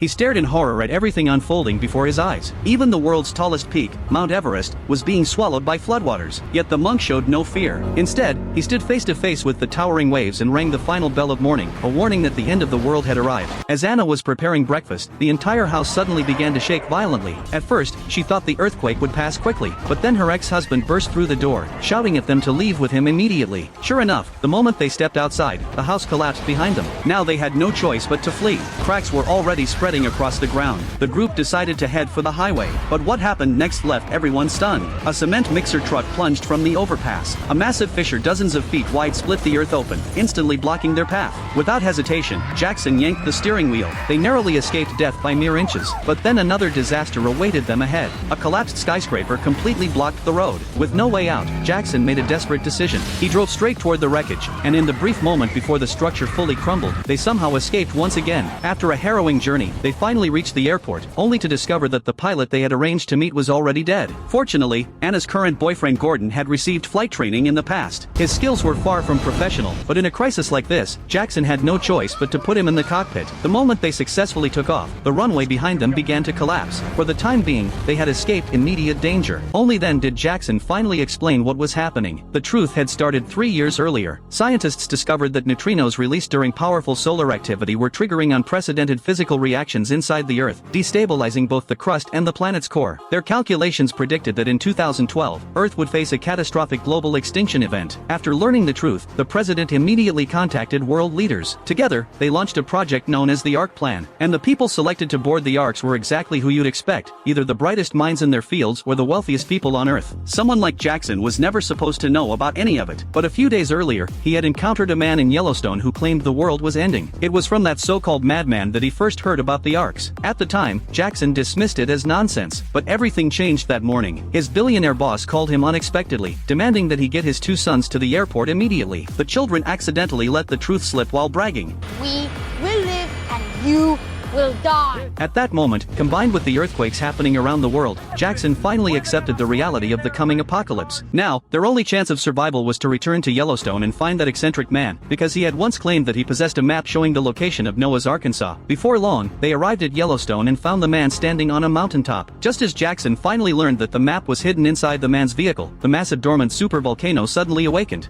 He stared in horror at everything unfolding before his eyes. Even the world's tallest peak, Mount Everest, was being swallowed by floodwaters. Yet the monk showed no fear. Instead, he stood face to face with the towering waves and rang the final bell of morning, a warning that the end of the world had arrived. As Anna was preparing breakfast, the entire house suddenly began to shake violently. At first, she thought the earthquake would pass quickly, but then her ex-husband burst through the door, shouting at them to leave with him immediately. Sure enough, the moment they stepped outside, the house collapsed behind them. Now they had no choice but to flee. Cracks were already spreading across the ground. The group decided to head for the highway. But what happened next left everyone stunned. A cement mixer truck plunged from the overpass. A massive fissure dozens of feet wide split the earth open, instantly blocking their path. Without hesitation, Jackson yanked the steering wheel. They narrowly escaped death by mere inches. But then another disaster awaited them ahead. A collapsed skyscraper completely blocked the road. With no way out, Jackson made a desperate decision. He drove straight toward the wreckage, and in the brief moment before the structure fully crumbled, they somehow escaped once again. After a harrowing journey, they finally reached the airport, only to discover that the pilot they had arranged to meet was already dead. Fortunately, Anna's current boyfriend Gordon had received flight training in the past. His skills were far from professional, but in a crisis like this, Jackson had no choice but to put him in the cockpit. The moment they successfully took off, the runway behind them began to collapse. For the time being, they had escaped immediate danger. Only then did Jackson finally explain what was happening. The truth had started 3 years earlier. Scientists discovered that neutrinos released during powerful solar activity were triggering unprecedented physical reactions inside the Earth, destabilizing both the crust and the planet's core. Their calculations predicted that in 2012, Earth would face a catastrophic global extinction event. After learning the truth, the president immediately contacted world leaders. Together, they launched a project known as the Ark Plan, and the people selected to board the Arks were exactly who you'd expect, either the brightest minds in their fields or the wealthiest people on Earth. Someone like Jackson was never supposed to know about any of it, but a few days earlier, he had encountered a man in Yellowstone who claimed the world was ending. It was from that so-called madman that he first heard about the Arks. At the time, Jackson dismissed it as nonsense, but everything changed that morning. His billionaire boss called him unexpectedly, demanding that he get his 2 sons to the airport immediately. The children accidentally let the truth slip while bragging. We will live and you will die. At that moment, combined with the earthquakes happening around the world, Jackson finally accepted the reality of the coming apocalypse. Now, their only chance of survival was to return to Yellowstone and find that eccentric man, because he had once claimed that he possessed a map showing the location of Noah's Arkansas. Before long, they arrived at Yellowstone and found the man standing on a mountaintop. Just as Jackson finally learned that the map was hidden inside the man's vehicle, the massive dormant supervolcano suddenly awakened.